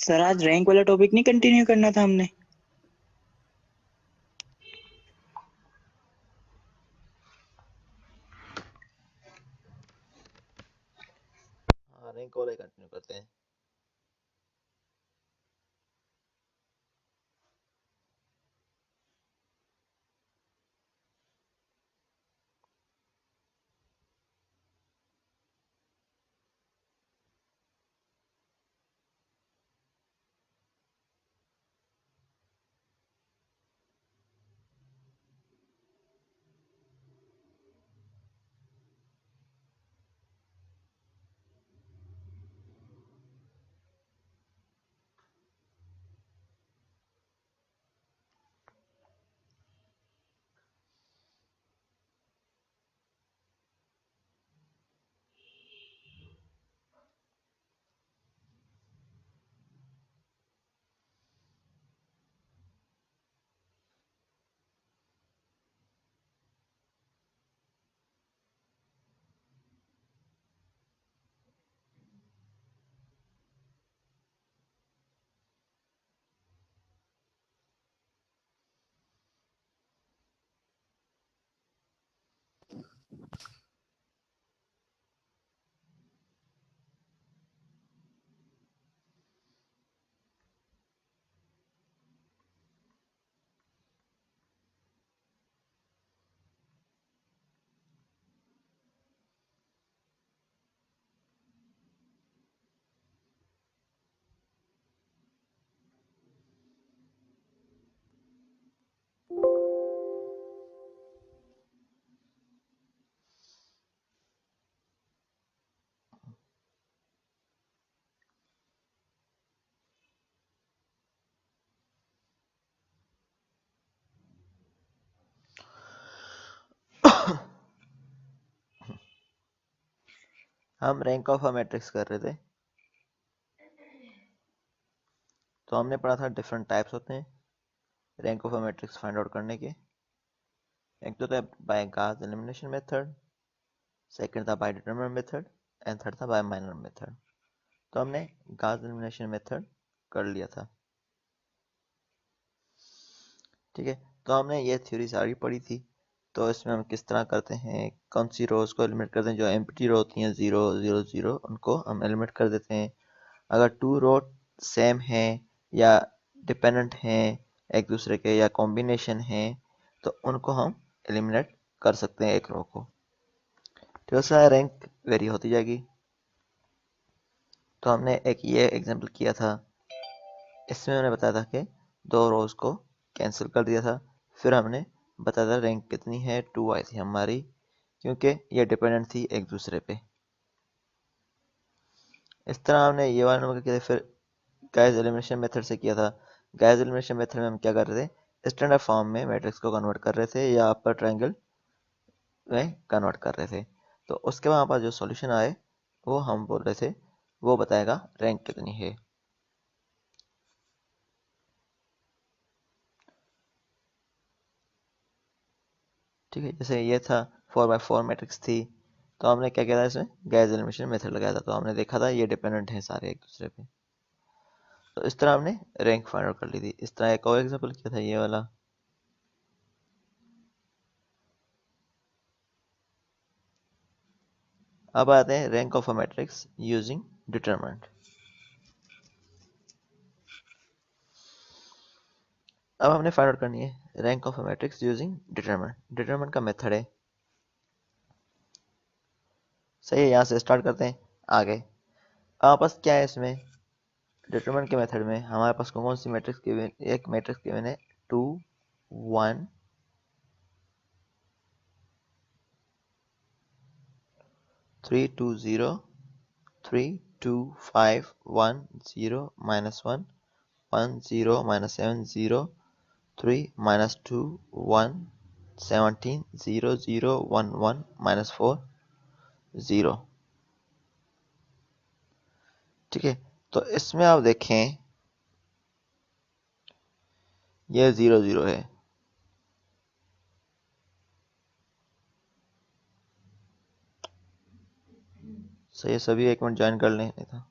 Sir आज rank वाला topic नहीं कंटिन्यू करना था हमने? हाँ, रैंक वाला कंटिन्यू करते हैं। हम रैंक ऑफ अ मैट्रिक्स कर रहे थे। तो हमने पढ़ा था डिफरेंट टाइप्स होते हैं rank of a matrix find out करने के। एक तो था by Gauss elimination method, second था by determinant method and third था बाय माइनर मेथड। तो हमने गॉस एलिमिनेशन मेथड कर लिया था। ठीक है, तो हमने ये थ्योरी सारी पढ़ी थी। तो इसमें हम किस तरह करते हैं, कौन सी रोज को एलिमिनेट करते हैं, जो एम्प्टी रो होती हैं 0 0 0 उनको हम एलिमिनेट कर देते हैं। अगर टू रो सेम है या डिपेंडेंट हैं एक दूसरे के या कॉम्बिनेशन है तो उनको हम एलिमिनेट कर सकते हैं एक रो को। तो उसका रैंक वेरी होती जाएगी। तो हमने एक ये एग्जांपल किया था, इसमें मैंने बताया था कि दो रोज को कैंसिल कर दिया था। फिर हमने बताया था रैंक कितनी है, 2 आई थी हमारी, क्योंकि ये डिपेंडेंट थी एक दूसरे पे। इस तरह हमने ये वाला नंबर किया था। फिर गैस एलिमिनेशन मेथड से किया था। गैस एलिमिनेशन मेथड में हम क्या कर रहे थे, स्टैंडर्ड फॉर्म में मैट्रिक्स को कन्वर्ट कर रहे थे या अपर ट्रायंगल में कन्वर्ट कर रहे थे। तो उसके बाद हमारे पास जो सॉल्यूशन आए वो हम बोल रहे थे वो बताएगा रैंक कितनी है। ठीक है, जैसे ये था 4x4 मैट्रिक्स थी, तो हमने क्या किया था, इसमें गैस एलिमिनेशन मेथड लगाया था। तो हमने देखा था ये डिपेंडेंट है सारे एक दूसरे पे। तो इस तरह हमने रैंक फाइंड आउट कर ली थी। इस तरह एक और एग्जांपल किया था ये वाला। अब आते हैं rank of a matrix using determinant. अब हमने फाइंड आउट करनी है rank of a matrix using determinant. Determinant का मेथड है, सही है। यहाँ से स्टार्ट करते हैं आगे। हमारे पास क्या है, इसमें डिटरमिनेंट के मेथड में हमारे पास कौन सी मैट्रिक्स गिवन, एक मैट्रिक्स गिवन है 2 1 3 2 0 3 2 5 1 0 -1 1 0 -7 0 3 -2 1 17 0 0 1 1 -4 0। ठीक है, तो इसमें आप देखें ये 0 0 है। सही है, सभी एक मिनट ज्वाइन कर लें, नहीं था।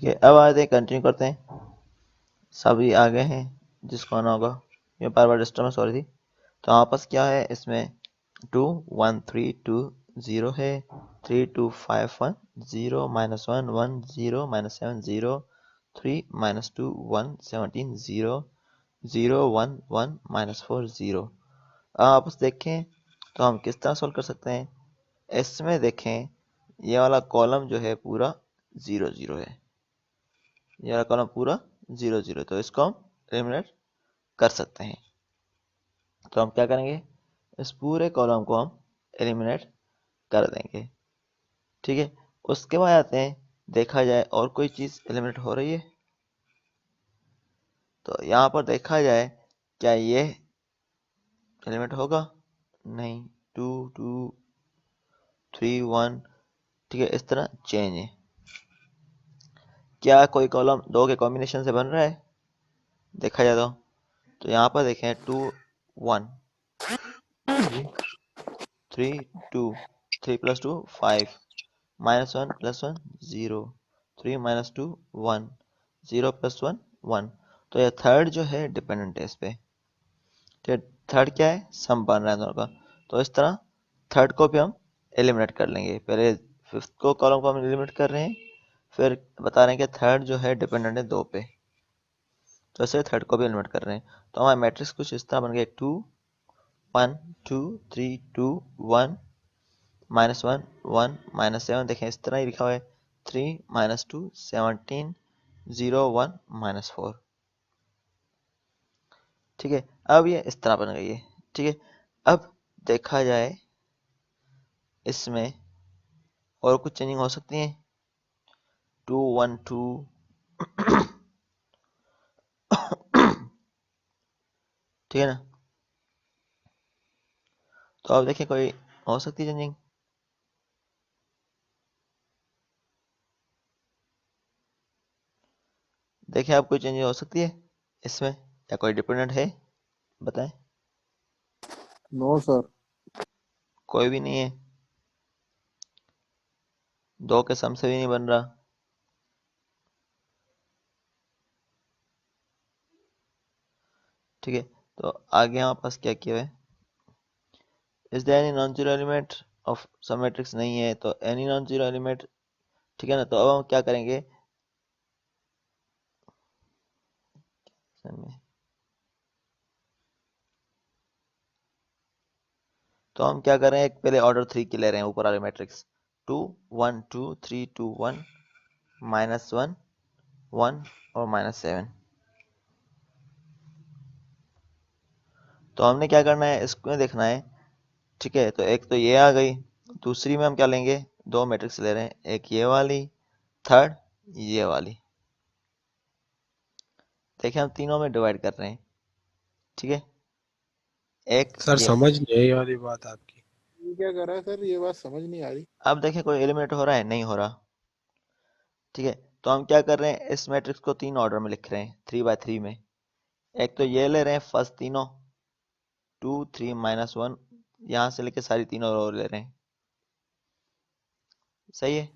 ठीक है, अब आते हैं, कंटिन्यू करते हैं। सभी आगे हैं, जिसको आना होगा। ये बार बार डिस्टर्ब सॉरी थी। तो आपस क्या है इसमें, 2 1 3 2 0 है, 3 2 5 1 0 -1 1 0 -7 0 3 -2 1 17 0 0 1 1 -4 0। अब आपस देखें तो हम किस तरह सोल्व कर सकते हैं। इसमें देखें, ये वाला कॉलम जो है पूरा 0 0 है, ये वाला कॉलम पूरा 0 0, तो इसको हम एलिमिनेट कर सकते हैं। तो हम क्या करेंगे, इस पूरे कॉलम को हम एलिमिनेट कर देंगे। ठीक है, उसके बाद आते हैं, देखा जाए और कोई चीज़ एलिमिनेट हो रही है। तो यहाँ पर देखा जाए, क्या ये एलिमिनेट होगा, नहीं, 2 2 3 1, ठीक है, इस तरह चेंज है। क्या कोई कॉलम दो के कॉम्बिनेशन से बन रहा है, देखा जाए तो यहाँ पर देखें, 2 1 जी 3 2 3 + 2 5 -1 + 1 0 3 -2 1 0 + 1 1। तो यह थर्ड जो है डिपेंडेंट है इस पे। ठीक है, थर्ड क्या है, सम बन रहा है दोनों का। तो इस तरह थर्ड को भी हम एलिमिनेट कर लेंगे। पहले फिफ्थ को कॉलम को हम एलिमिनेट कर रहे हैं, फिर बता रहे हैं कि थर्ड जो है डिपेंडेंट है 2 पे, तो ऐसे थर्ड को भी एलिमिनेट कर रहे हैं। तो हमारा मैट्रिक्स कुछ इस तरह बन गया, 2 1 2 3 2 1 -1 1 -7, देखें इस तरह ही लिखा हुआ है, 3 -2 17 0 1 -4। ठीक है, अब ये इस तरह बन गई है। ठीक है, अब देखा जाए इसमें और कुछ चेंजिंग हो सकती है, 2 1 2 ठीक है ना। तो अब देखिए कोई हो सकती है चेंजिंग, देखिए आप कोई चेंजिंग हो सकती है इसमें, या कोई डिपेंडेंट है, बताएं। No sir. कोई भी नहीं है, दो के सम से भी नहीं बन रहा। ठीक है, तो आगे हमारे पास क्या किया है, is there any non zero element of some matrix, नहीं है तो एनी नॉन जीरो एलिमेंट। ठीक है ना, तो अब हम क्या करेंगे इसमें? तो हम क्या कर रहे हैं, एक पहले ऑर्डर 3 की ले रहे हैं, ऊपर वाले मैट्रिक्स 2 1 2 3 2 1 -1 1 और -7। तो हमने क्या करना है, इसको देखना है। ठीक है, तो एक तो ये आ गई, दूसरी में हम क्या लेंगे, दो मैट्रिक्स ले रहे हैं, एक ये वाली, थर्ड ये वाली। देखिए हम तीनों में डिवाइड कर रहे हैं। ठीक है, एक सर ये, समझ नहीं आई वाली बात आपकी। ये क्या कर रहा है सर, ये बात समझ नहीं आ रही। अब देखिए कोई एलिमिनेट हो रहा है, नहीं हो रहा। ठीक है, तो हम क्या कर रहे हैं, इस मैट्रिक्स को तीन ऑर्डर में लिख रहे हैं, 3 by 3 में। एक तो ये ले रहे हैं फर्स्ट तीनों, 2 3 -1, यहाँ से लेके सारी तीनों रो ले रहे हैं। सही है।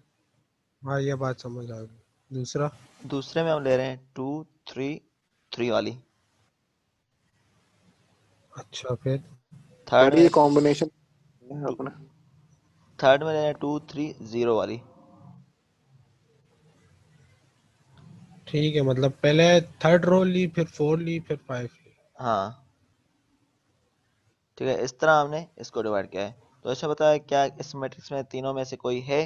हाँ ये बात समझ आ गई। दूसरा दूसरे में हम ले रहे हैं 2 3 3 वाली। अच्छा फिर थर्ड सर ये में कॉम्बिनेशन है टू अपना। थर्ड में ले रहे हैं 2 3 0 वाली। ठीक है, मतलब पहले थर्ड रो ली, फिर 4 ली, फिर 5 ली। हाँ, ठीक है, इस तरह हमने इसको डिवाइड किया है। तो ऐसा बताया, क्या इस मैट्रिक्स में तीनों में से कोई है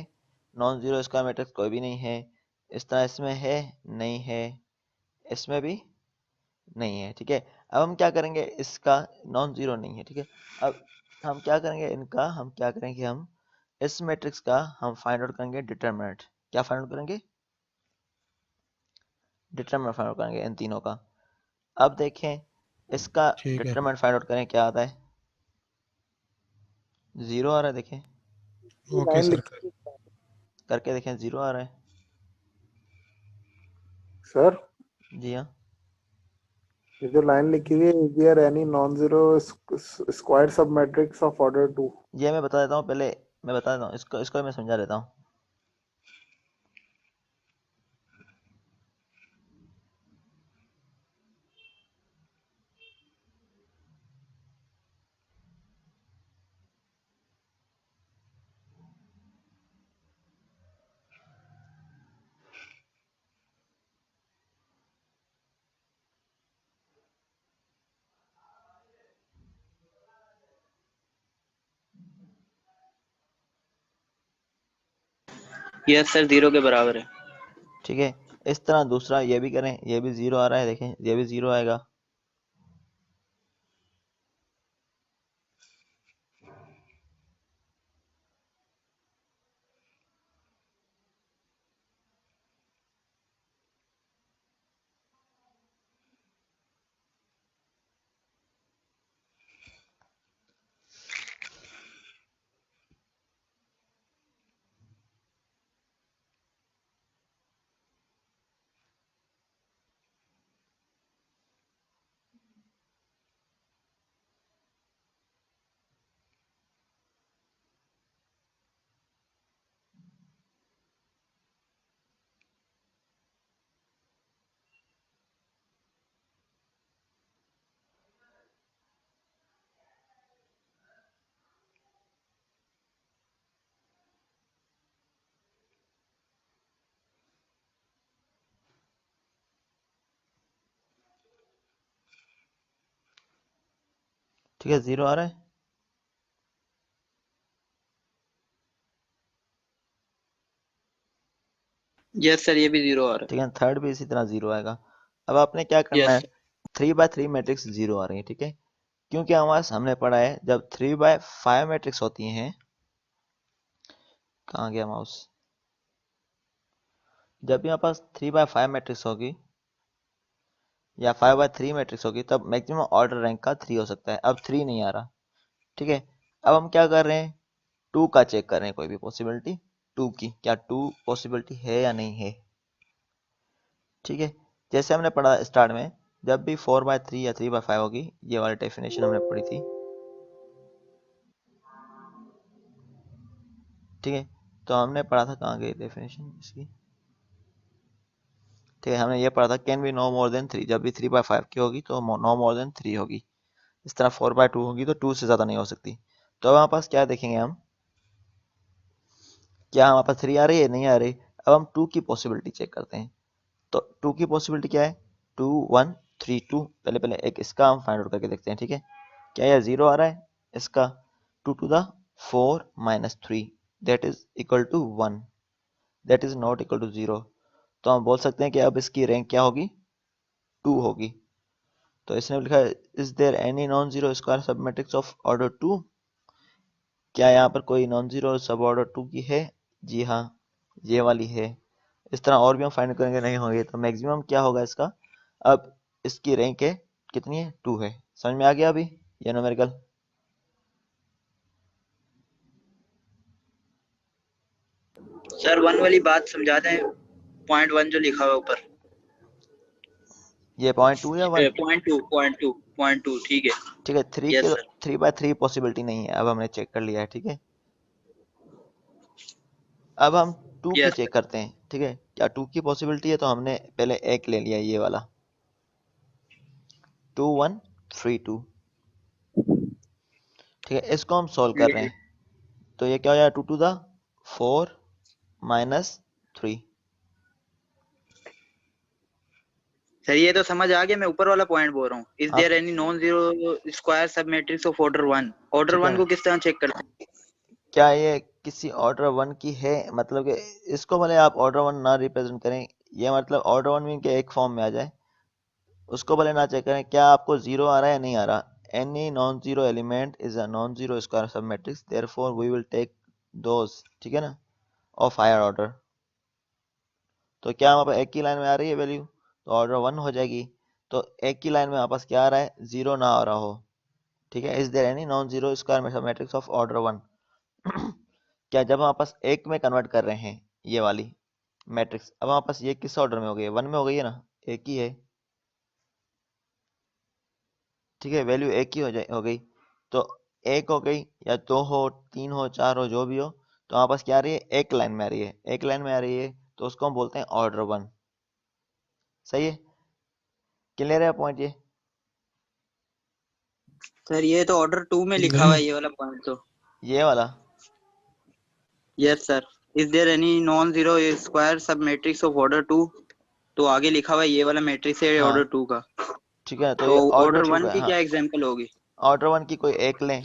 नॉन जीरो स्क्वायर मैट्रिक्स, कोई भी नहीं है। इस तरह इसमें है, नहीं है, इसमें भी नहीं है। ठीक है, अब हम क्या करेंगे, इसका नॉन जीरो नहीं है। ठीक है, अब हम क्या करेंगे, इनका हम क्या करेंगे, हम इस मैट्रिक्स का हम फाइंड आउट करेंगे डिटरमिनेंट। क्या फाइंड आउट करेंगे, डिटरमिनेंट फाइंड आउट करेंगे इन तीनों का। अब देखें, इसका ठीक है, डिटरमिनेंट फाइंड आउट करें, क्या आता है, जीरो आ रहा है, देखें ये ओके लाइन सर लिखी कर। है करके देखें, जीरो आ रहा है। सर, जी हाँ, ये जो लाइन लिखी हुई है, is there any non zero square sub matrix of order 2। ये मैं बता देता हूँ पहले, मैं बता देता हूँ, इसको इसको मैं समझा देता हूँ। यस सर, 0 के बराबर है। ठीक है, इस तरह दूसरा ये भी करें, ये भी 0 आ रहा है, देखें ये भी 0 आएगा। ठीक है, 0 आ रहा है। यस सर, ये भी 0 आ रहा ठीक है, थर्ड भी इसी तरह 0 आएगा। अब आपने क्या है। करना यस है, 3x3 मैट्रिक्स 0 आ रही है, ठीक है, क्योंकि हमारे सामने पड़ा है जब 3x5 मैट्रिक्स होती हैं, कहाँ गया माउस, जब भी हमारे पास 3x5 मैट्रिक्स होगी या 5x3 मैट्रिक्स होगी तब मैक्सिमम ऑर्डर रैंक का 3 हो सकता है। अब 3 नहीं आ रहा, ठीक है। अब हम क्या कर रहे हैं, 2 का चेक कर रहे हैं, कोई भी पॉसिबिलिटी 2 की, क्या 2 पॉसिबिलिटी है या नहीं है। ठीक है, जैसे हमने पढ़ा स्टार्ट में, जब भी 4x3 या 3x5 होगी, ये वाली डेफिनेशन हमने पढ़ी थी, ठीक है। तो हमने पढ़ा था, कहाँ गई डेफिनेशन इसकी, ठीक है, हमने ये पढ़ा था can be no more than 3, जब भी 3x5 की होगी तो नो मोर देन 3 होगी। इस तरह 4x2 होगी तो 2 से ज़्यादा नहीं हो सकती। तो अब हमारे पास क्या देखेंगे हम, क्या हमारे पास 3 आ रही है, नहीं आ रही। अब हम 2 की पॉसिबिलिटी चेक करते हैं। तो 2 की पॉसिबिलिटी क्या है, 2 1 3 2, पहले एक इसका हम फाइंड आउट करके देखते हैं, ठीक है। क्या यह 0 आ रहा है, इसका 2 to the 4 minus 3 that is equal to 1, that is not equal to 0। तो हम बोल सकते हैं कि अब इसकी रैंक क्या होगी, 2 होगी। तो इसने लिखा है is there any non zero square sub matrix of order 2, क्या यहाँ पर कोई नॉन जीरो सब ऑर्डर 2 की है, जी हाँ ये वाली है। इस तरह और भी हम फाइंड करेंगे, नहीं होंगे तो मैक्सिमम क्या होगा इसका, अब इसकी रैंक है कितनी है, 2 है। समझ में आ गया अभी ये न्यूमेरिकल। सर 1 वाली बात समझा दें, पॉइंट 1 जो लिखा हुआ है ऊपर। ये पॉइंट 2 या 1, पॉइंट टू ठीक है। ठीक है। 3 यस के सर। 3x3 पॉसिबिलिटी नहीं है, अब हमने चेक कर लिया है, ठीक है। अब हम 2 की यस चेक करते हैं, ठीक है, क्या 2 की पॉसिबिलिटी है। तो हमने पहले एक ले लिया, ये वाला 2 1 3 2, ठीक है। इसको हम सॉल्व कर रहे हैं, तो ये क्या हो जाएगा, 2 to the 4 minus 3। सर ये तो समझ आ गया, मैं ऊपर वाला पॉइंट बोल रहा हूँ। इज आप there any non zero square sub matrix of order 1, order ठीक 1 है, को किस तरह चेक करते हैं। क्या ये किसी ऑर्डर 1 की है, मतलब कि इसको भले आप ऑर्डर 1 ना रिप्रेजेंट करें, ये मतलब ऑर्डर 1 में के एक फॉर्म में आ जाए, उसको भले ना चेक करें, क्या आपको 0 आ रहा है या नहीं आ रहा। Any non zero element is a non zero square sub matrix, therefore we will take those, ठीक है ना, ऑफ हायर ऑर्डर। तो क्या हमारे पास एक ही लाइन में आ रही है वैल्यू, तो ऑर्डर 1 हो जाएगी। तो एक ही लाइन में हमारे पास क्या आ रहा है, 0 ना आ रहा हो, ठीक है। Is there any non zero square matrix of order 1, क्या जब हमारे पास एक में कन्वर्ट कर रहे हैं ये वाली मैट्रिक्स, अब हमारे पास ये किस ऑर्डर में हो गई है, 1 में हो गई है ना, एक ही है, ठीक है। वैल्यू एक ही हो गई, तो एक हो गई या 2 हो 3 हो 4 हो जो भी हो, तो हमारे पास क्या आ रही है, एक लाइन में आ रही है, एक लाइन में आ रही है, तो उसको हम बोलते हैं ऑर्डर 1। सही है, क्लियर है पॉइंट ये। सर ये तो ऑर्डर 2 में लिखा हुआ है ये वाला पॉइंट तो। ये वाला yes sir. Is there any non zero square sub matrix of order 2, तो आगे लिखा हुआ है ये वाला मैट्रिक्स है ऑर्डर हाँ 2 का। ठीक है, तो तो ये ऑर्डर ऑर्डर 2 1 का, की हाँ क्या एग्जांपल होगी। ऑर्डर 1 की कोई एक लें,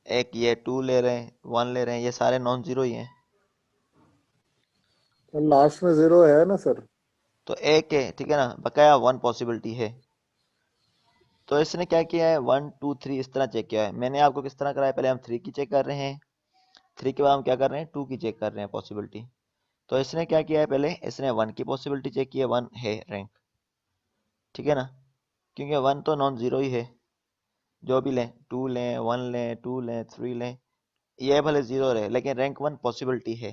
एक ये 2 ले रहे हैं, 1 ले रहे हैं, ये सारे नॉन जीरो ही हैं। लास्ट में 0 है ना सर? तो एक है, ठीक है ना, बकाया 1 पॉसिबिलिटी है। तो इसने क्या किया है, 1 2 3 इस तरह चेक किया है। मैंने आपको किस तरह कराया, पहले हम 3 की चेक कर रहे हैं, 3 के बाद हम क्या कर रहे हैं, 2 की चेक कर रहे हैं पॉसिबिलिटी। तो इसने क्या किया है, पहले इसने 1 की पॉसिबिलिटी चेक की है, 1 है रैंक, ठीक है ना, क्योंकि 1 तो नॉन जीरो ही है। जो भी लें, 2 लें, 1 लें, 2 लें, 3 लें, ये भले जीरो रहे लेकिन रैंक 1 पॉसिबिलिटी है,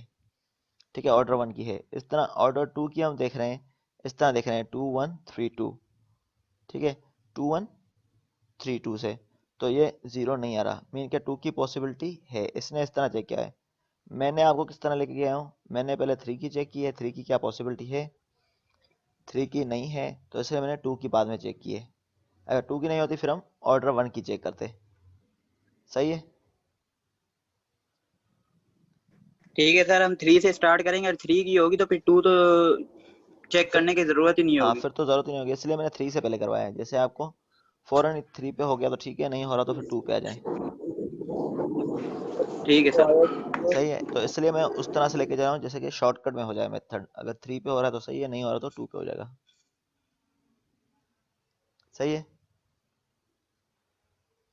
ठीक है, ऑर्डर 1 की है। इस तरह ऑर्डर 2 की हम देख रहे हैं, इस तरह देख रहे हैं 2 1 3 2, ठीक है, 2 1 3 2 से, तो ये जीरो नहीं आ रहा, मीन के 2 की पॉसिबिलिटी है। इसने इस तरह चेक किया है। मैंने आपको किस तरह लेके गया हूँ, मैंने पहले 3 की चेक की है, 3 की क्या पॉसिबिलिटी है, 3 की नहीं है, तो इसलिए मैंने 2 की बाद में चेक की है। अगर 2 की नहीं होती फिर हम ऑर्डर 1 की चेक करते। सही है। ठीक है सर, हम 3 से स्टार्ट करेंगे, और 3 की होगी तो फिर 2 तो चेक करने की जरूरत ही नहीं हाँ होगी। फिर तो जरूरत ही नहीं होगी, इसलिए मैंने 3 से पहले करवाया है। जैसे आपको फौरन 3 पे हो गया तो ठीक है, नहीं हो रहा तो फिर 2 पे आ जाए। ठीक है तो सर। आया सही है, तो इसलिए मैं उस तरह से लेके जा रहा हूँ जैसे कि शॉर्टकट में हो जाए मेथड। अगर 3 पे हो रहा है तो सही है, नहीं हो रहा तो 2 पे हो जाएगा। सही है।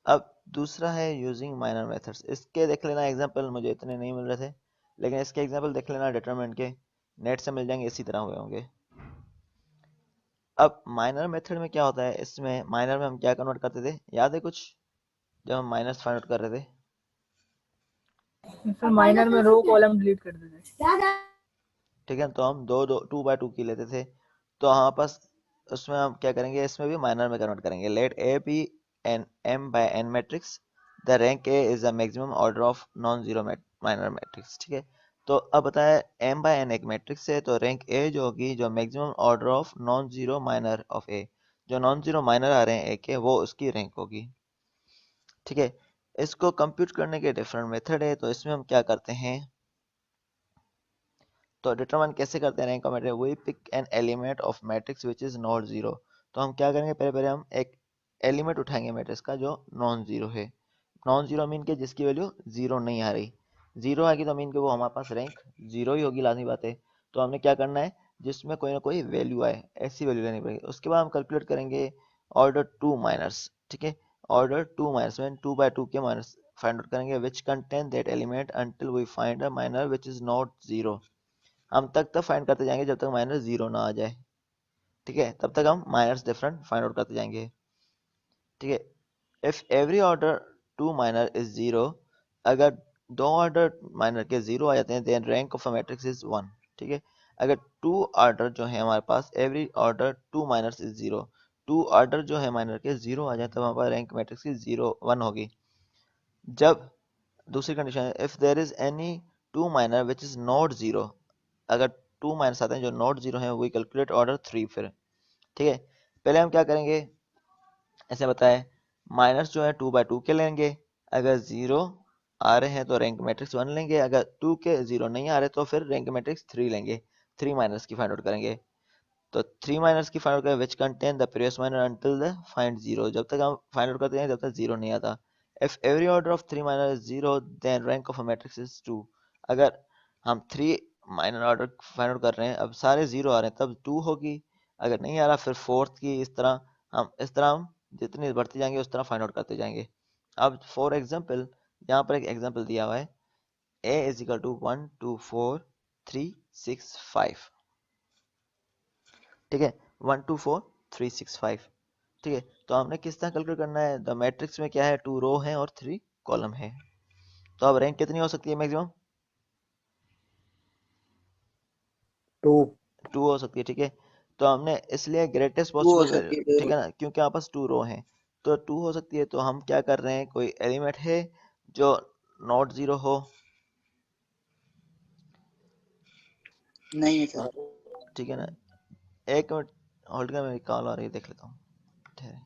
अब दूसरा है यूजिंग माइनर मेथड्स। इसके देख लेना एग्जांपल, मुझे इतने नहीं मिल रहे थे, लेकिन इसके एग्जांपल देख लेना डिटरमिनेंट के, नेट से मिल जाएंगे, इसी तरह हुए होंगे। अब माइनर मेथड में क्या होता है, इसमें माइनर में हम क्या कन्वर्ट करते थे, याद है कुछ, जब हम माइनस फाइंड आउट कर रहे थे? सर माइनर में रो कॉलम डिलीट कर देते। ठीक है, तो हम दो दो 2 बाय 2 की लेते थे। तो हमारे पास उसमें हम क्या करेंगे, इसमें भी माइनर में कन्वर्ट करेंगे। Let A be an m by n matrix, the rank A is the maximum order of non zero minor matrix, ठीक है। तो अब बताया m by n एक मैट्रिक्स है, तो रैंक ए जो होगी, जो maximum order of non zero minor of A, जो नॉन जीरो माइनर आ रहे हैं ए के, वो उसकी रैंक होगी, ठीक है। इसको कंप्यूट करने के डिफरेंट मेथड है, तो इसमें हम क्या करते हैं, तो डिटरमाइन कैसे करते हैं rank of matrix, we pick an element of matrix which is not zero. तो हम क्या करेंगे, पहले पहले हम एक एलिमेंट उठाएंगे मैट्रिक्स का जो नॉन जीरो है। नॉन जीरो मीन के जिसकी वैल्यू जीरो नहीं आ रही, जीरो आएगी तो मीन के वो हमारे पास रैंक जीरो ही होगी, लाजमी बात है। तो हमने क्या करना है, जिसमें कोई ना कोई वैल्यू आए, ऐसी वैल्यू लेनी पड़ेगी। उसके बाद हम कैलकुलेट करेंगे ऑर्डर 2 माइनस, ठीक है, ऑर्डर 2 माइनस में 2 बाय 2 के माइनस फाइंड आउट करेंगे, which contain that element until we find a minor which is not zero. हम तक तक फाइंड करते जाएंगे जब तक माइनस जीरो ना आ जाए, ठीक है, तब तक हम माइनस डिफरेंट फाइंड आउट करते जाएंगे, ठीक है। If every order 2 minor is zero, अगर दो ऑर्डर माइनर के जीरो आ जाते हैं, then rank of a matrix is 1, ठीक है। अगर टू ऑर्डर जो है हमारे पास, every order 2 minors is zero, two order जो है माइनर के जीरो आ जाए, तब हमारे पास रैंक मैट्रिक्स की 1 होगी। जब दूसरी कंडीशन है, if there is any 2 minor which is not zero, अगर 2 माइनस आते हैं जो नॉट जीरो है, वी कैलकुलेट ऑर्डर 3 फिर, ठीक है। पहले हम क्या करेंगे, ऐसे बताए, माइनस जो है 2 बाय 2 के लेंगे, अगर जीरो आ रहे हैं तो रैंक मैट्रिक्स 1 लेंगे, अगर 2 के जीरो नहीं आ रहे तो फिर रैंक मैट्रिक्स 3 लेंगे, 3 माइनस की फाइंड आउट करेंगे। तो 3 माइनस की फाइंड आउट करें, which contain the previous minor until the find zero, जब तक हम फाइंड आउट करते हैं जब तक जीरो नहीं आता। If every order of 3 minor is zero, then rank of a matrix is 2। अगर हम 3 माइनर ऑर्डर फाइंड आउट कर रहे हैं, अब सारे जीरो आ रहे हैं, तब 2 होगी, अगर नहीं आ रहा फिर फोर्थ की, इस तरह हम जितनी बढ़ती जाएंगे उस तरह फाइंड आउट करते जाएंगे। अब फॉर एग्जाम्पल, यहाँ पर एक एग्जाम्पल दिया हुआ है, a इज इक्वल टू 1 2 4 3 6 5, ठीक है, 1 2 4 3 6 5, ठीक है। तो हमने किस तरह कैलकुलेट करना है, द मैट्रिक्स में क्या है, 2 रो है और 3 कॉलम है। तो अब रैंक कितनी हो सकती है मैक्सिमम, 2। 2 हो सकती है, ठीक है। तो हमने इसलिए ग्रेटेस्ट 2 हो पॉसिबल वैल्यू, सकती है। ठीक है ना, क्योंकि हमारे पास 2 रो हैं, तो 2 हो सकती है। तो हम क्या कर रहे हैं, कोई एलिमेंट है जो नॉट जीरो हो, नहीं है सर। ठीक है ना। एक मिनट होल्ड कर, मेरी कॉल आ रही है, देख लेता हूँ, ठहरे।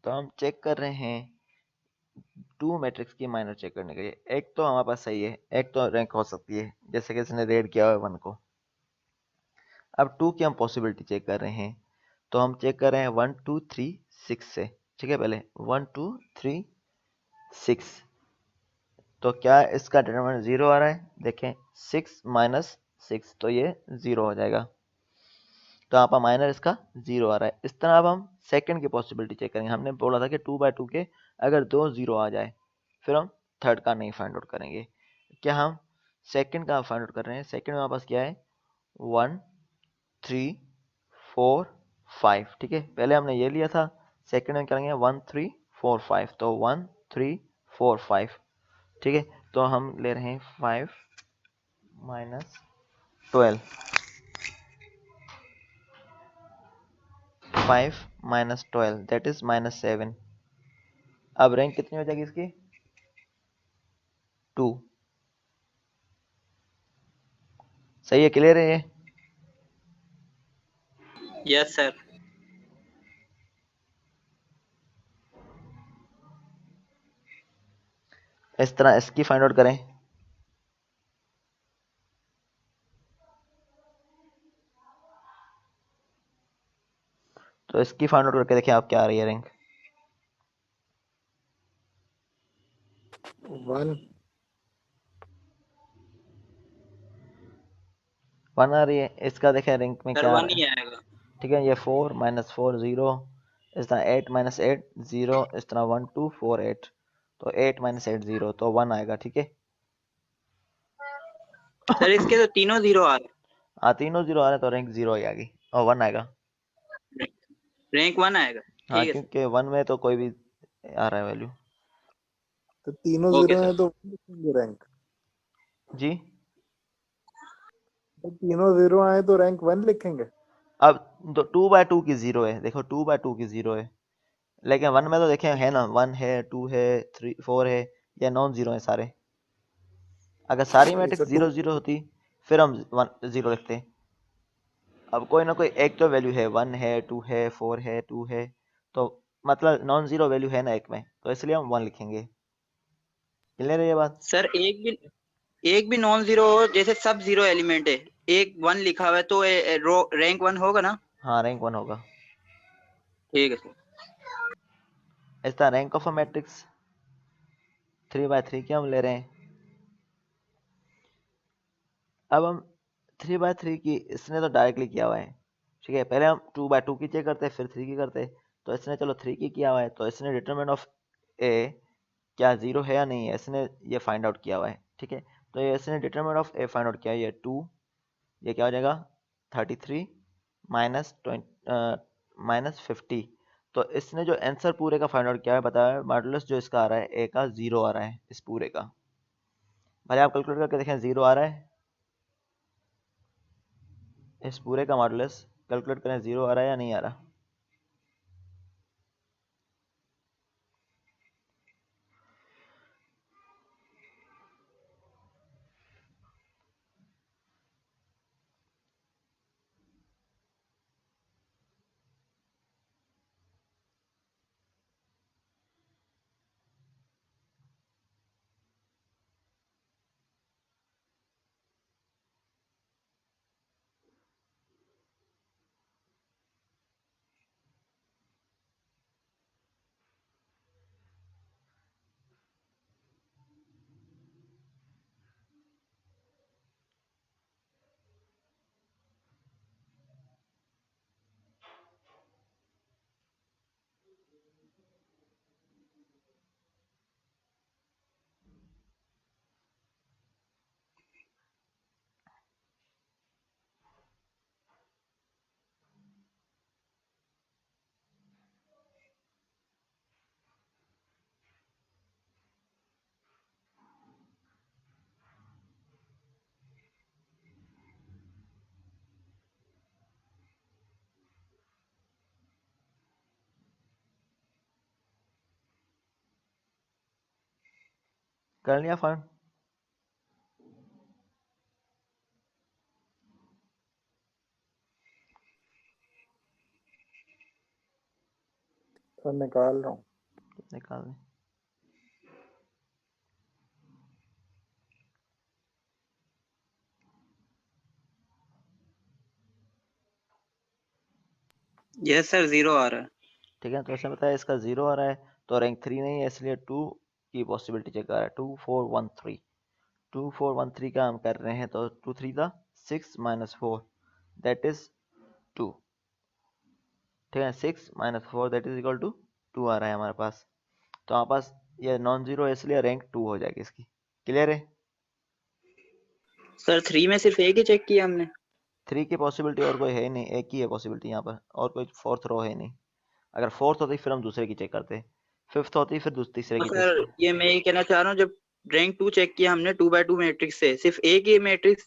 तो हम चेक कर रहे हैं टू मैट्रिक्स की माइनर चेक करने के लिए। एक तो हमारे पास सही है, एक तो रैंक हो सकती है, जैसे कि इसने रेड किया हुआ है 1 को। अब 2 की हम पॉसिबिलिटी चेक कर रहे हैं, तो हम चेक कर रहे हैं 1 2 3 6 से। ठीक है, पहले 1 2 3 6, तो क्या इसका डिटरमिनेंट 0 आ रहा है? देखें 6 माइनस 6, तो ये 0 हो जाएगा। तो यहाँ पर माइनर इसका 0 आ रहा है। इस तरह अब हम सेकंड की पॉसिबिलिटी चेक करेंगे। हमने बोला था कि 2/2 के अगर 2 0 आ जाए फिर हम थर्ड का नहीं फाइंड आउट करेंगे। क्या हम सेकंड का फाइंड आउट कर रहे हैं? सेकंड में हमारे पास क्या है? 1 3 4 5। ठीक है, पहले हमने ये लिया था, सेकंड में करेंगे 1 3 4 5, तो 1 3 4 5। ठीक है, तो हम ले रहे हैं 5 माइनस 12, 5 माइनस 12 दैट इज -7। अब रैंक कितनी हो जाएगी इसकी? 2। सही है, क्लियर है ये? Yes sir. इस तरह इसकी फाइंड आउट करें। तो इसकी फाइंड आउट करके देखिए आप क्या आ रही है रैंक। 1। 1 आ रही है। इसका देखें रैंक में सर क्या आ 1 रहा ही है। आएगा। ठीक है, ये 4 माइनस 4 0, इस तरह 8 माइनस 8 0, इस तरह 1 2 4 8, तो 8 माइनस 8 0, तो 1 आएगा। ठीक है, सर इसके तो तीनों 0 आ रहे हाँ तीनों 0 आ रहे हैं, तो रैंक 0 ही आ गई और 1 आएगा। हैं। रैंक 1 आएगा। हाँ, ठीक है सर। क्योंकि 1 में तो कोई भी आ रहा है वैल्यू। तो तीनों ओके 0 सर। है तो 1 लिखेंगे रैंक। जी, तो तीनों 0 आए तो रैंक 1 लिखेंगे। अब 2/2 की 0 है, देखो 2/2 की 0 है, लेकिन 1 में तो देखें है ना, 1 है 2 है 3 4 है, या नॉन जीरो है सारे। अगर सारी ये मैट्रिक्स सर 0 0 होती फिर हम 1 0 लिखते। अब कोई ना कोई एक तो वैल्यू है, 1 है 2 है 4 है 2 है, तो मतलब नॉन जीरो वैल्यू है ना एक में, तो इसलिए हम 1 लिखेंगे। क्लियर है ये बात? सर एक भी नॉन 0 हो, जैसे सब 0 एलिमेंट है, एक 1 लिखा हुआ है तो रैंक 1 होगा ना? हाँ, रैंक 1 होगा। ठीक है सर। इस तरह रैंक ऑफ अ मैट्रिक्स 3/3 की हम ले रहे हैं। अब हम 3/3 की, इसने तो डायरेक्टली किया हुआ है। ठीक है, पहले हम 2/2 की चेक करते फिर 3 की करते, तो इसने चलो 3 की किया हुआ है, तो इसने डिटरमिनेंट ऑफ ए क्या 0 है या नहीं है, इसने ये फाइंड आउट किया हुआ है। ठीक है, तो ये इसने determinant of A find out किया है, ये 2, ये क्या हो जाएगा 33 माइनस 50। तो इसने जो आंसर पूरे का फाइंड आउट किया है, बताया मॉडुलस जो इसका आ रहा है ए का 0 आ रहा है इस पूरे का। भाई आप कैलकुलेट करके देखें 0 आ रहा है इस पूरे का मॉडुलस, कैलकुलेट करें 0 आ रहा है या नहीं आ रहा। कर लिया फाइंड? सर निकाल रहा हूँ। निकाल दें। यस सर, 0 आ रहा है। ठीक है, तो ऐसे बताया इसका 0 आ रहा है, तो रैंक 3 नहीं है, इसलिए 2 की पॉसिबिलिटी चेक कर रहा है। 2 4 1 3 2 4 1 3 का हम कर रहे हैं, तो 2 3 का 6 - 4 दैट इज 2। ठीक है, 6 - 4 दैट इज इक्वल टू 2 आ रहा है हमारे पास। तो हमारे पास ये नॉन जीरो है, इसलिए रैंक 2 हो जाएगी इसकी। क्लियर है? सर 3 में सिर्फ एक ही चेक किया हमने। 3 की पॉसिबिलिटी और कोई है ही नहीं, एक ही है पॉसिबिलिटी यहाँ पर, और कोई फोर्थ रो है नहीं। अगर फोर्थ होती फिर हम दूसरे की चेक करते, फिफ्थ होती फिर तीसरे तो की सर चेक। ये मैं ये कहना चाह रहा हूँ, जब रैंक 2 चेक किया हमने 2x2 मैट्रिक्स से, सिर्फ एक ही मैट्रिक्स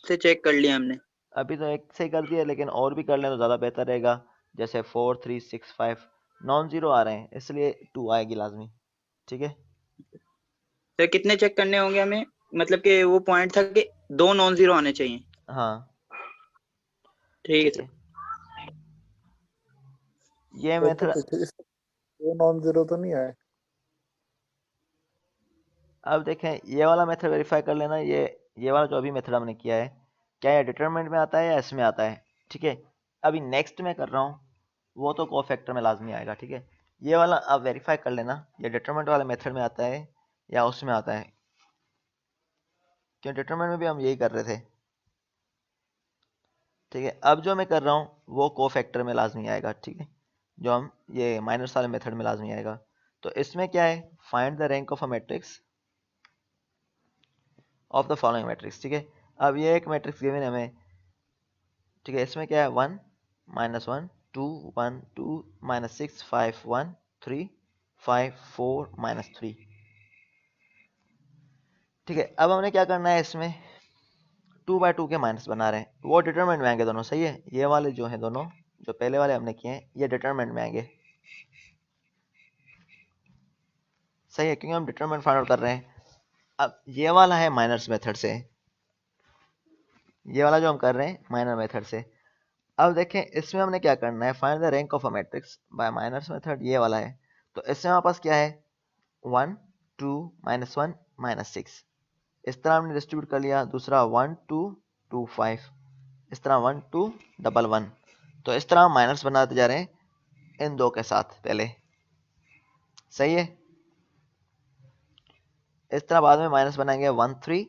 से चेक कर लिया हमने। अभी तो एक से ही कर दिया, लेकिन और भी कर लें तो ज़्यादा बेहतर रहेगा। जैसे 4 3 6 5 नॉन जीरो आ रहे हैं, इसलिए 2 आएगी लाजमी। ठीक है, सर कितने चेक करने होंगे हमें? मतलब कि वो पॉइंट था कि 2 नॉन जीरो आने चाहिए। हाँ ठीक है ठीक सर। है। ये सर तो मेथड, पिछले दो नॉन जीरो तो नहीं आए। अब देखें ये वाला मेथड वेरीफाई कर लेना। ये वाला जो अभी मेथड हमने किया है, क्या ये डिटरमिनेंट में आता है या इसमें आता है? ठीक है, अभी नेक्स्ट में कर रहा हूँ, वो तो कोफैक्टर में लाजमी आएगा। ठीक है, ये वाला आप वेरीफाई कर लेना, ये डिटरमिनेंट वाले मेथड में आता है या उसमें आता है, क्यों डिटरमिनेंट में भी हम यही कर रहे थे। ठीक है, अब जो मैं कर रहा हूँ वो कोफैक्टर में लाजमी आएगा। ठीक है, जो हम ये माइनस वाले मेथड में लाजमी आएगा। तो इसमें क्या है, find the rank of a matrix of the following matrix. ठीक है, अब ये एक मैट्रिक्स गिवन है हमें। ठीक है, इसमें क्या है, 1 -1 2 1 2 -6 5 1 3 5 4 -3। ठीक है, अब हमने क्या करना है, इसमें 2/2 के माइनस बना रहे हैं, वो डिटरमिनेंट में आएंगे दोनों। सही है, ये वाले जो हैं दोनों, जो पहले वाले हमने किए हैं, ये डिटरमिनेंट में आएंगे। सही है, क्योंकि हम डिटरमिनेंट फाइंड आउट कर रहे हैं। अब ये वाला है माइनस मेथड से, ये वाला जो हम कर रहे हैं माइनर मेथड से। अब देखें इसमें हमने क्या करना है, find the rank of a matrix bye minus method, ये वाला है। तो इसमें हमारे पास क्या है, 1 2 -1 -6, इस तरह हमने डिस्ट्रीब्यूट कर लिया। दूसरा 1 2 2 5, इस तरह 1 2 1 1। तो इस तरह हम माइनस बनाते जा रहे हैं इन दो के साथ पहले। सही है, इस तरह बाद में माइनस बनाएंगे 1 3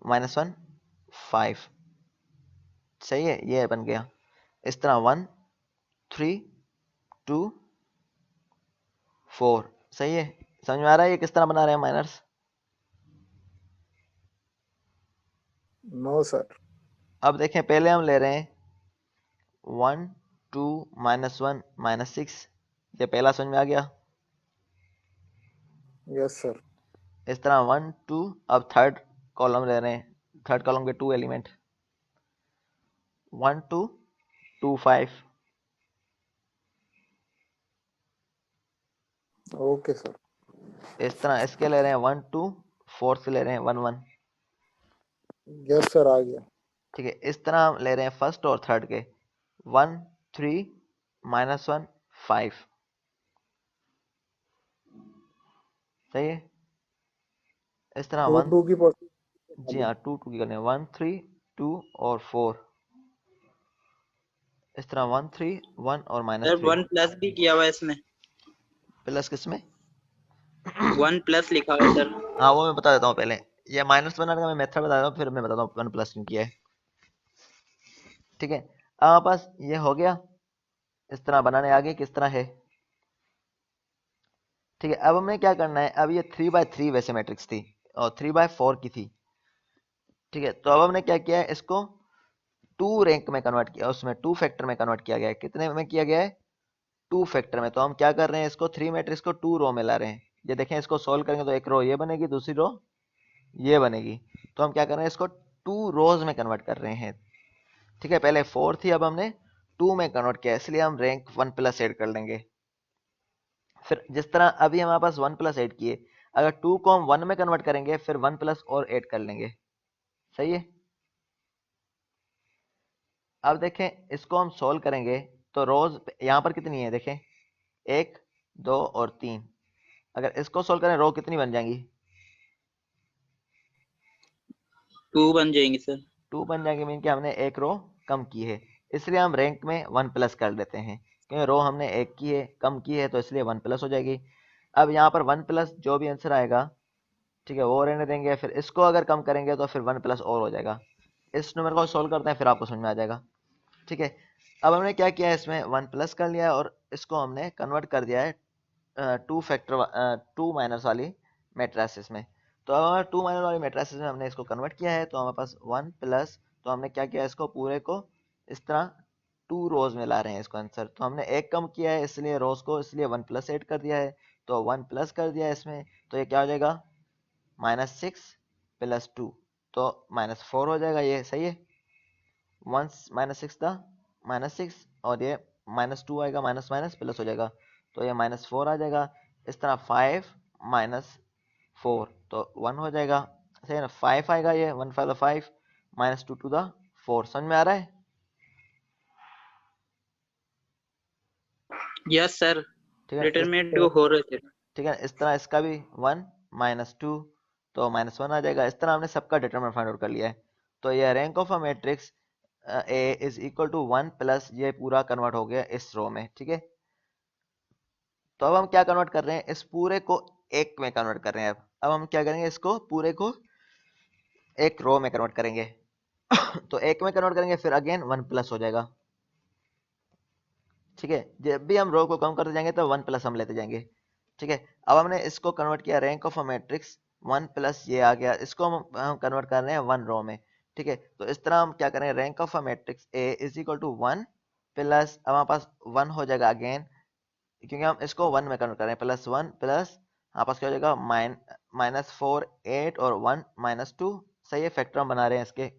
-1 5। सही है, ये बन गया। इस तरह 1 3 2 4। सही है, समझ में आ रहा है ये किस तरह बना रहे हैं माइनस? No sir. अब देखें पहले हम ले रहे हैं 1 2 -1 -6, ये पहला समझ में आ गया। Yes sir. इस तरह 1 2, अब थर्ड कॉलम ले रहे हैं, थर्ड कॉलम के 2 एलिमेंट, 1 2 2 5। Okay sir. इस तरह इसके ले रहे हैं 1 2, फोर्थ के ले रहे हैं 1 1। यस सर, आ गया। ठीक है, इस तरह हम ले रहे हैं फर्स्ट और थर्ड के 1 3 -1 5। सही है, इस तरह 1, 2 की पॉसिबिलिटी जी खाली। हाँ 2 2 की करनी है, 1 3 2 और 4। इस तरह 1 3 1 और सर -3। 1 प्लस भी किया हुआ है इसमें, प्लस किसमें? 1 प्लस लिखा हुआ है सर। हाँ वो मैं बता देता हूँ पहले, ये माइनस बनाने का मैं मेथड बता देता हूँ, फिर मैं बताता हूँ 1 प्लस क्यों किया है। ठीक है, अब हमारे पास ये हो गया, इस तरह बनाने आगे किस तरह है। ठीक है, अब हमें क्या करना है, अब ये 3/3 वैसे मैट्रिक्स थी और 3/4 की थी। ठीक है, तो अब हमने क्या किया है, इसको 2 रैंक में कन्वर्ट किया, उसमें 2 फैक्टर में कन्वर्ट किया गया है। कितने में किया गया है, 2 फैक्टर में। तो हम क्या कर रहे हैं, इसको 3 मैट्रिक्स को 2 रो में ला रहे हैं। ये देखें, इसको सोल्व करेंगे तो एक रो ये बनेगी, दूसरी रो ये बनेगी। तो हम क्या कर रहे हैं, इसको 2 रोज में कन्वर्ट कर रहे हैं। ठीक है, पहले 4 थी, अब हमने 2 में कन्वर्ट किया, इसलिए हम रैंक 1 प्लस ऐड कर लेंगे। फिर जिस तरह अभी हमारे पास 1 प्लस ऐड किए, अगर 2 को हम 1 में कन्वर्ट करेंगे फिर 1 प्लस और ऐड कर लेंगे। सही है, अब देखें इसको हम सोल्व करेंगे तो रोज यहाँ पर कितनी है देखें, 1 2 और 3। अगर इसको सोल्व करें रो कितनी बन जाएंगी? 2 बन जाएंगी सर। 2 बन जाएंगे, मीन कि हमने एक रो कम की है, इसलिए हम रैंक में 1 प्लस कर देते हैं, क्योंकि रो हमने एक की है, कम की है, तो इसलिए 1 प्लस हो जाएगी। अब यहाँ पर 1 प्लस जो भी आंसर आएगा, ठीक है, वो रहने देंगे, फिर इसको अगर कम करेंगे तो फिर 1 प्लस और हो जाएगा। इस नंबर को सोल्व करते हैं, फिर आपको समझ में आ जाएगा। ठीक है, अब हमने क्या किया है, इसमें 1 प्लस कर लिया है और इसको हमने कन्वर्ट कर दिया है 2 माइनस वाली मैट्रिसेस में। तो अब हमारे 2 माइनस वाली मैट्रिसेस में हमने इसको कन्वर्ट किया है, तो हमारे पास 1 प्लस, तो हमने क्या किया, इसको पूरे को इस तरह 2 रोज में ला रहे हैं इसको आंसर। तो हमने एक कम किया है इसलिए रोज को, इसलिए 1 प्लस ऐड कर दिया है, तो 1 प्लस कर दिया है इसमें, तो ये क्या हो जाएगा, -6 + 2, तो -4 हो जाएगा। ये सही है, 1 -6 था, -6, और ये -2 आएगा, माइनस माइनस प्लस हो जाएगा, तो ये -4 आ जाएगा। इस तरह 5 - 4 तो 1 हो जाएगा, सही है ना, 5 आएगा, ये 1 5 5 -2 2 4। समझ में आ रहा है? यस सर, ठीक है, डिटरमिनेंट हो रहे थे। ठीक है, इस तरह इसका भी 1 -2 तो -1 आ जाएगा। इस तरह हमने सबका डिटरमिनेंट फाइंड आउट कर लिया है। तो ये rank of a matrix A is equal to 1 plus, ये पूरा कन्वर्ट हो गया इस रो में। ठीक है, तो अब हम क्या कन्वर्ट कर रहे हैं, इस पूरे को एक में कन्वर्ट कर रहे हैं। अब हम क्या करेंगे, इसको पूरे को एक रो में कन्वर्ट करेंगे। तो एक में कन्वर्ट करेंगे, फिर अगेन 1 प्लस हो जाएगा। ठीक है, जब भी हम रो को कम करते जाएंगे तो 1 प्लस हम लेते जाएंगे। ठीक है, अब हमने इसको कन्वर्ट किया rank of a matrix 1 plus, ये आ गया, इसको हम कन्वर्ट कर रहे हैं 1 रो में। ठीक है, तो इस तरह हम क्या करें, rank of a matrix A is equal to 1 plus, अब हमारे पास 1 हो जाएगा अगेन, क्योंकि हम इसको 1 में कन्वर्ट कर रहे हैं, प्लस 1 प्लस हमारे पास क्या हो जाएगा, -4 8 और 1 -2। सही है, फैक्टर हम बना रहे हैं, इसके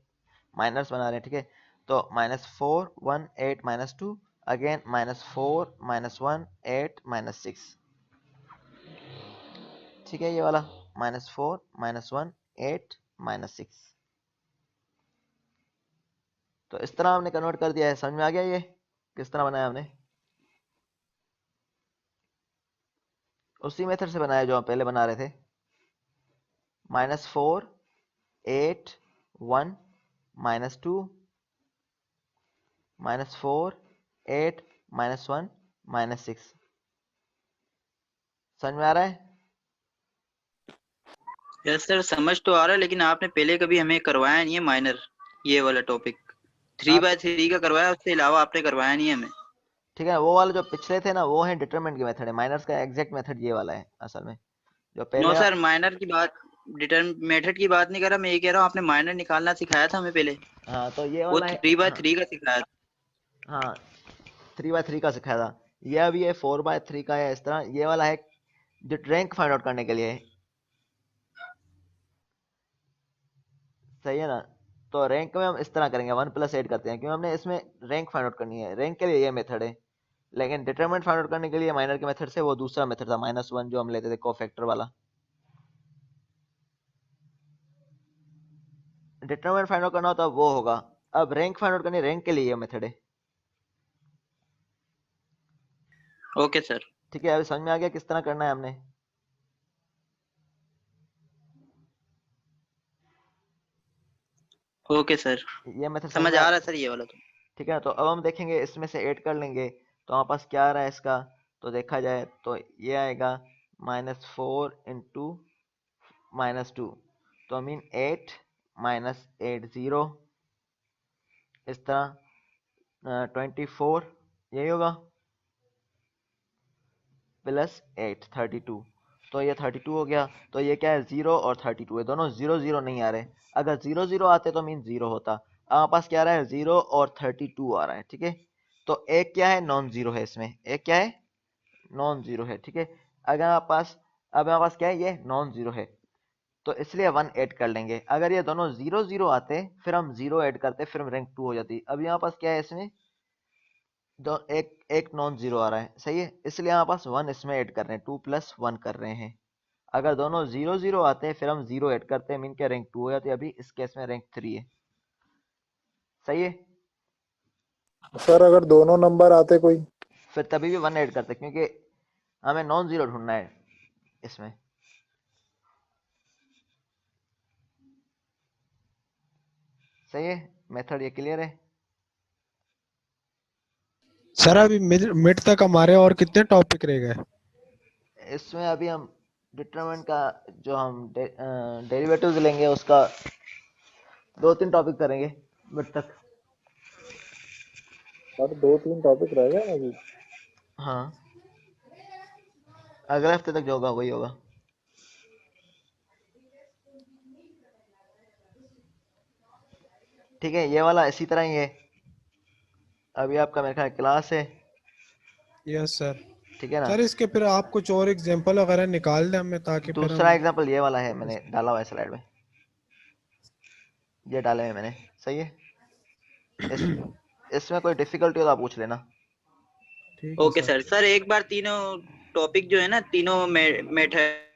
माइनस बना रहे हैं। ठीक है, तो -4 1 8 -2, अगेन -4 -1 8 -6। ठीक है, ये वाला -4 -1 8 -6। तो इस तरह हमने कन्वर्ट कर दिया है। समझ में आ गया ये किस तरह बनाया हमने? उसी मेथड से बनाया जो हम पहले बना रहे थे, -4 8 1 -2 -4 8 -1 -6। समझ में आ रहा है? यस सर, समझ तो आ रहा है, लेकिन आपने पहले कभी हमें करवाया नहीं है माइनर, ये वाला टॉपिक 3/3 का करवाया, उसके अलावा आपने करवाया नहीं है हमें। ठीक है, वो वाले जो पिछले थे ना, वो है डिटरमिनेंट के मेथड है, माइनर्स का एग्जैक्ट मेथड ये वाला है असल में, जो नो पहले सर, माइनर की बात, मेथड की बात नहीं कर रहा मैं, ये कह रहा हूँ आपने माइनर निकालना सिखाया था हमें पहले, हाँ, तो ये वो वाला है, 3/3 का सिखाया था। हाँ 3/3 का सिखाया था। ये अभी है 4/3 का है। इस तरह ये वाला है जो रैंक फाइंड आउट करने के लिए है। सही है ना, तो रैंक में हम इस तरह करेंगे, 1 प्लस ऐड करते हैं, क्योंकि हमने इसमें रैंक फाइंड आउट करनी है, रैंक के लिए ये मेथड है। लेकिन डिटरमिनेंट फाइंड आउट करने के लिए माइनर के मेथड से वो दूसरा मेथड था, -1 जो हम लेते थे कोफैक्टर वाला। डिटरमिनेंट फाइंड आउट करना हो तो वो होगा। अब रैंक फाइंड आउट करनी, रैंक के लिए ये मेथड है। Okay sir. ठीक है, अभी समझ में आ गया किस तरह करना है हमने? ओके सर, ये मेथड समझ आ रहा है सर ये वाला तो। ठीक है, तो अब हम देखेंगे इसमें से ऐड कर लेंगे, तो हमारे पास क्या आ रहा है इसका, तो देखा जाए तो ये आएगा -4 इंटू -2, तो मीन 8 -8 0, इस तरह 24 यही होगा, प्लस 8 32, तो ये 32 हो गया। तो ये क्या है, 0 और 32 है, दोनों 0 0 नहीं आ रहे। अगर 0 0 आते तो मीन 0 होता। अब हमारे पास क्या आ रहा है, 0 और 32 आ रहा है। ठीक है, तो एक क्या है, नॉन जीरो है, इसमें एक क्या है, नॉन जीरो है। ठीक है, अगर हमारे पास, अब हमारे पास क्या है, ये नॉन जीरो है, तो इसलिए 1 ऐड कर लेंगे। अगर ये दोनों 0 0 आते, फिर हम 0 ऐड करते, फिर हम रैंक 2 हो जाती। अब यहाँ पास क्या है, इसमें दो एक एक नॉन जीरो आ रहा है, सही है, इसलिए हमारे पास 1 इसमें ऐड कर रहे हैं, 2 + 1 कर रहे हैं। अगर दोनों 0 0 आते हैं, फिर हम 0 ऐड करते हैं, मीन के रैंक 2 हो जाती है। अभी इस केस में रैंक 3 है। सही है, सर अगर दोनों नंबर आते कोई? फिर तभी भी 1 ऐड करते, क्योंकि हमें नॉन जीरो ढूंढना है इसमें। सही है, मेथड ये क्लियर है। सर अभी मिड तक हमारे और कितने टॉपिक रह गए? इसमें अभी हम डिटरमिनेंट का जो हम डेरिवेटिव्स लेंगे उसका 2-3 टॉपिक करेंगे मिड तक। और 2-3 टॉपिक रह गए अभी। हाँ, अगले हफ्ते तक जो होगा वही होगा। ठीक है, ये वाला इसी तरह ही है। अभी आपका मेरे ख्याल क्लास है, यस सर। ठीक है ना। सर इसके फिर आप कुछ और एग्जांपल वगैरह निकाल दें हमें, ताकि फिर दूसरा हम एग्जांपल ये वाला है, मैंने डाला हुआ है स्लाइड में, ये डाले हैं मैंने। सही है, इस इसमें कोई डिफिकल्टी हो तो आप पूछ लेना। ठीक है ओके सर। सर एक बार तीनों टॉपिक जो है ना, तीनों मेथड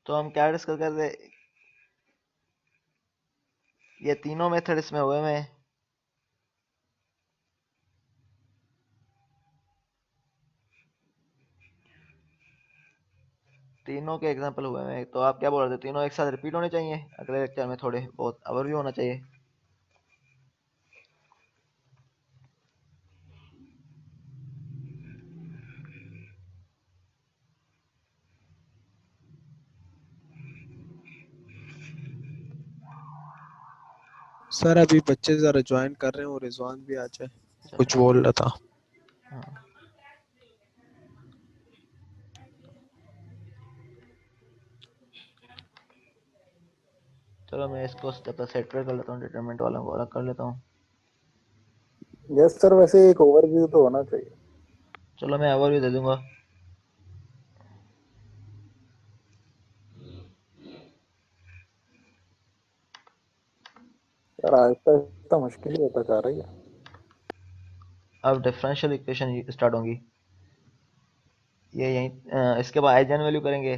तो हम क्या डिस्कस कर रहे, ये तीनों मेथड इसमें हुए हैं। तीनों के एग्जांपल हुए हैं, तो आप क्या बोल रहे थे, तीनों एक साथ रिपीट होने चाहिए अगले लेक्चर में, थोड़े बहुत ओवरव्यू होना चाहिए। सर अभी बच्चे जरा ज्वाइन कर रहे हैं और रिजवान भी आ जाए, चलो कुछ ठीक बोल है। रहा था। हाँ, चलो मैं इसको स्टेप सेट कर लेता हूँ, डिटरमिनेंट वाला को अलग कर लेता हूँ। यस सर, वैसे एक ओवरव्यू तो होना चाहिए। चलो मैं ओवरव्यू दे दूंगा। यार आहिस्ता आहिस्ता मुश्किल ही होता जा रही है। अब डिफरेंशियल इक्वेशन स्टार्ट होंगी, ये यहीं इसके बाद आइजन वैल्यू करेंगे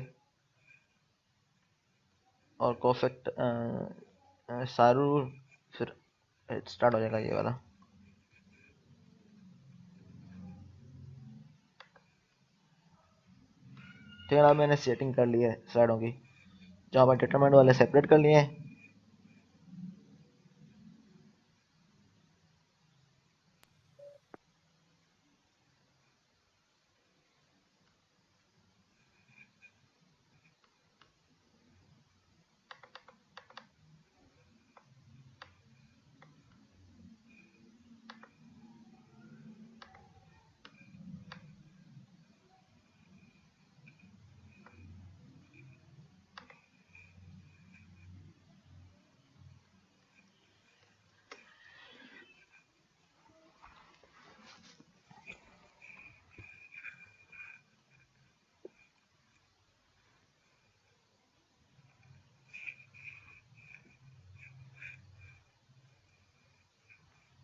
और कोफेक्ट सारू, फिर स्टार्ट हो जाएगा ये वाला। ठीक है ना, मैंने सेटिंग कर ली है स्लाइडों की, जहाँ पर डिटरमिनेंट वाले सेपरेट कर लिए हैं।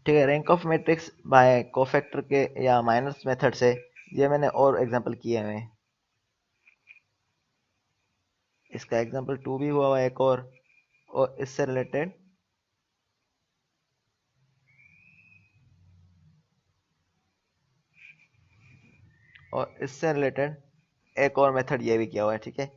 ठीक है, rank of matrix bye cofactor के या माइनस मेथड से, ये मैंने और एग्जांपल किए हुए हैं। इसका एग्जांपल 2 भी हुआ हुआ है एक और इससे रिलेटेड और इससे रिलेटेड एक और मेथड ये भी किया हुआ है, ठीक है।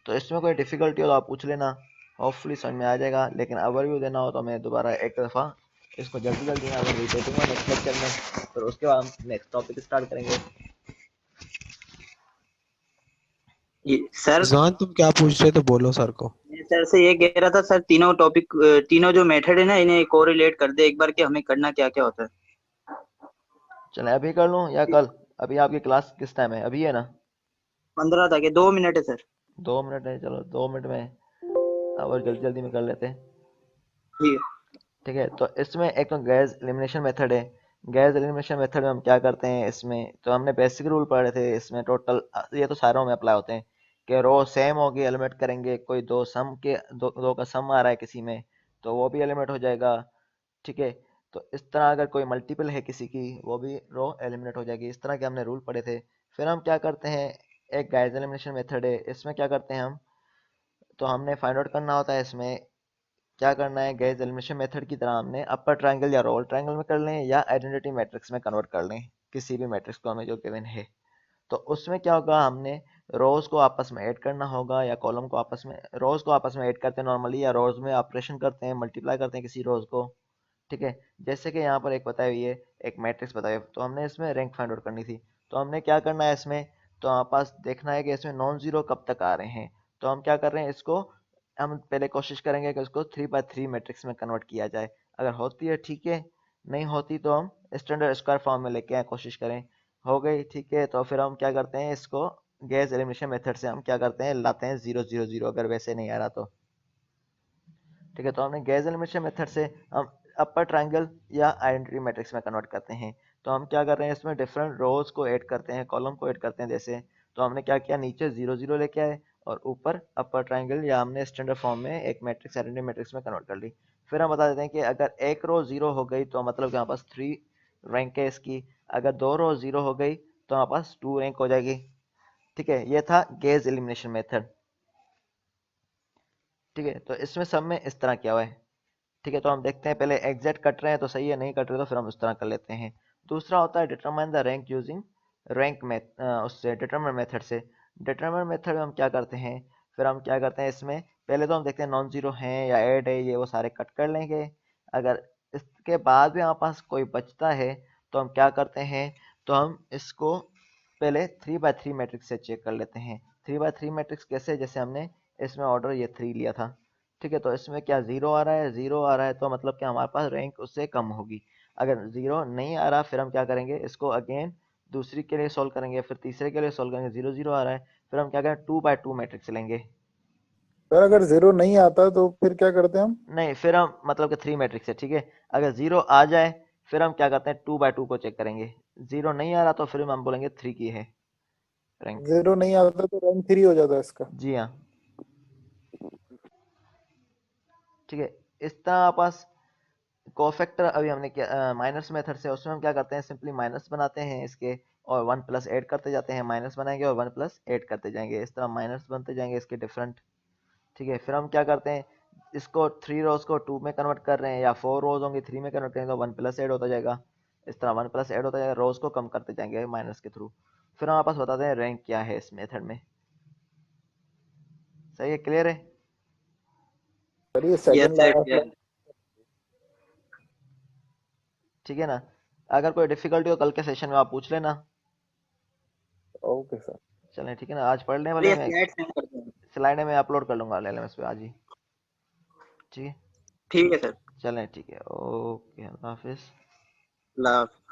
तो इसमें कोई डिफिकल्टी हो तो आप पूछ लेना, होपफुली समझ में आ जाएगा। लेकिन ओवरव्यू देना हो तो मैं दोबारा एक दफ़ा इसको जल्दी जल्दी में अगर रिपीट दूंगा नेक्स्ट लेक्चर में, फिर उसके बाद हम नेक्स्ट टॉपिक स्टार्ट करेंगे। सर रिजवान तुम क्या पूछ रहे थे, बोलो सर को। मैं सर से ये कह रहा था सर, तीनों टॉपिक, तीनों जो मेथड है ना, इन्हें कोरिलेट कर दे एक बार कि हमें करना क्या क्या होता है। चले अभी कर लूँ या कल? अभी आपकी क्लास किस टाइम है? अभी है ना? 15 तक है, 2 मिनट है सर। 2 मिनट है, चलो 2 मिनट में और जल्दी जल्दी में कर लेते हैं, ठीक है। ठीक है। तो इसमें एक तो गैस एलिमिनेशन मेथड है। गैस एलिमिनेशन मेथड में हम क्या करते हैं, इसमें तो हमने बेसिक रूल पढ़े थे। इसमें टोटल ये तो सारों में अप्लाई होते हैं कि रो सेम होगी, एलिमिनेट करेंगे। कोई दो सम के दो का सम आ रहा है किसी में, तो वो भी एलिमिनेट हो जाएगा, ठीक है। तो इस तरह अगर कोई मल्टीपल है किसी की, वो भी रो एलिमिनेट हो जाएगी। इस तरह के हमने रूल पढ़े थे। फिर हम क्या करते हैं, एक गैस एलिमिनेशन मेथड है। इसमें क्या करते हैं हम, तो हमने फाइंड आउट करना होता है इसमें क्या करना है। गैस एलिमिनेशन मेथड की तरह हमने अपर ट्रायंगल या लोअर ट्रायंगल में कर लें या आइडेंटिटी मैट्रिक्स में कन्वर्ट कर लें, किसी भी मैट्रिक्स को हमें जो गिवन है। तो उसमें क्या होगा, हमने रोज को आपस में ऐड करना होगा या कॉलम को आपस में, रोज को आपस में ऐड करते हैं नॉर्मली, या रोज में ऑपरेशन करते हैं, मल्टीप्लाई करते हैं किसी रोज को, ठीक है। जैसे कि यहाँ पर एक बताई हुई है, एक मैट्रिक्स बताई हुई है, तो हमने इसमें रैंक फाइंड आउट करनी थी। तो हमने क्या करना है इसमें, तो हमारे पास देखना है कि इसमें नॉन जीरो कब तक आ रहे हैं। तो हम क्या कर रहे हैं, इसको हम पहले कोशिश करेंगे कि उसको 3x3 मैट्रिक्स में कन्वर्ट किया जाए। अगर होती है ठीक है, नहीं होती तो हम स्टैंडर्ड स्क्वायर फॉर्म में लेके आए, कोशिश करें। हो गई ठीक है, तो फिर हम क्या करते हैं, इसको गैस एलिमिनेशन मेथड से हम क्या करते हैं, लाते हैं 0 0 0, अगर वैसे नहीं आ रहा तो, ठीक है। तो हमने गैस एलिमिनेशन मेथड से हम अपर ट्रायंगल या आइडेंटिटी मैट्रिक्स में कन्वर्ट करते हैं। तो हम क्या कर रहे हैं, इसमें डिफरेंट रोज को ऐड करते हैं, कॉलम को ऐड करते हैं जैसे। तो हमने क्या किया, नीचे 0 0 लेके आए और ऊपर अपर ट्रायंगल या हमने स्टैंडर्ड फॉर्म में एक मैट्रिक्स आइडेंटिटी मैट्रिक्स में कन्वर्ट कर ली। फिर हम बता देते हैं कि अगर एक रो जीरो हो गई तो मतलब कि हमारे पास 3 रैंक है इसकी। अगर दो रो जीरो हो गई तो हमारे पास 2 रैंक हो जाएगी, ठीक है। ये था गैस एलिमिनेशन मेथड, ठीक है। तो इसमें सब में इस तरह किया हुआ है, ठीक है। तो हम देखते हैं, पहले एग्जैक्ट कट रहे हैं तो सही है, नहीं कट रहे तो फिर हम उस तरह कर लेते हैं। दूसरा होता है determine the rank using rank meth, उससे डिटरमाइन मेथड से। डिटरमाइन मेथड में हम क्या करते हैं, फिर हम क्या करते हैं इसमें, पहले तो हम देखते हैं नॉन जीरो हैं या ऐड है, ये वो सारे कट कर लेंगे। अगर इसके बाद भी हमारे पास कोई बचता है तो हम क्या करते हैं, तो हम इसको पहले 3x3 मैट्रिक्स से चेक कर लेते हैं। 3x3 मैट्रिक्स कैसे, जैसे हमने इसमें ऑर्डर ये 3 लिया था, ठीक है। तो इसमें क्या जीरो आ रहा है, जीरो आ रहा है तो मतलब कि हमारे पास रैंक उससे कम होगी। अगर जीरो नहीं आ रहा फिर हम क्या करेंगे, इसको अगेन दूसरी के लिए सॉल्व करेंगे, फिर तीसरे के लिए सॉल्व करेंगे, 0 0 आ रहा है, फिर हम क्या करें 2x2 मैट्रिक्स लेंगे। सर अगर जीरो नहीं आता तो फिर क्या करते हैं हम? नहीं, फिर हम मतलब कि 3 मैट्रिक्स है, ठीक है। अगर जीरो आ जाए फिर हम क्या करते हैं, 2x2 को चेक करेंगे। जीरो नहीं आ रहा तो फिर हम बोलेंगे 3 की है रैंक। जीरो नहीं आता तो रैंक 3 हो जाता है इसका। जी हाँ, ठीक है। इस तरह आप पास कोफैक्टर अभी हमने क्या माइनस मेथड से, उसमें हम क्या करते हैं, सिंपली माइनस बनाते हैं इसके और 1 प्लस ऐड करते जाते हैं, माइनस बनाएंगे और 1 प्लस ऐड करते जाएंगे, इस तरह माइनस बनते जाएंगे इसके डिफरेंट, ठीक है। फिर हम क्या करते हैं, इसको 3 रोज को 2 में कन्वर्ट कर रहे हैं या 4 रोज होंगे 3 में कन्वर्ट करेंगे तो 1 प्लस ऐड होता जाएगा। इस तरह 1 प्लस ऐड होता जाएगा, रोज को कम करते जाएंगे माइनस के थ्रू। फिर हम आपस बताते हैं रैंक क्या है इस मेथड में। सही है, क्लियर है? सर ये यस सेकंड सर, लास्ट। ठीक है ना। अगर कोई डिफिकल्टी हो कल के सेशन में आप पूछ लेना। Okay sir. चलें ठीक है ना, आज पढ़ने वाले चलिए में स्लाइड सेंड करते हैं। स्लाइड में अपलोड कर लूंगा LMS पे आज ही, ठीक है। ठीक है सर। चलें ठीक है, ओके, अल्लाह हाफिज़। अल्लाह हाफ़िज़।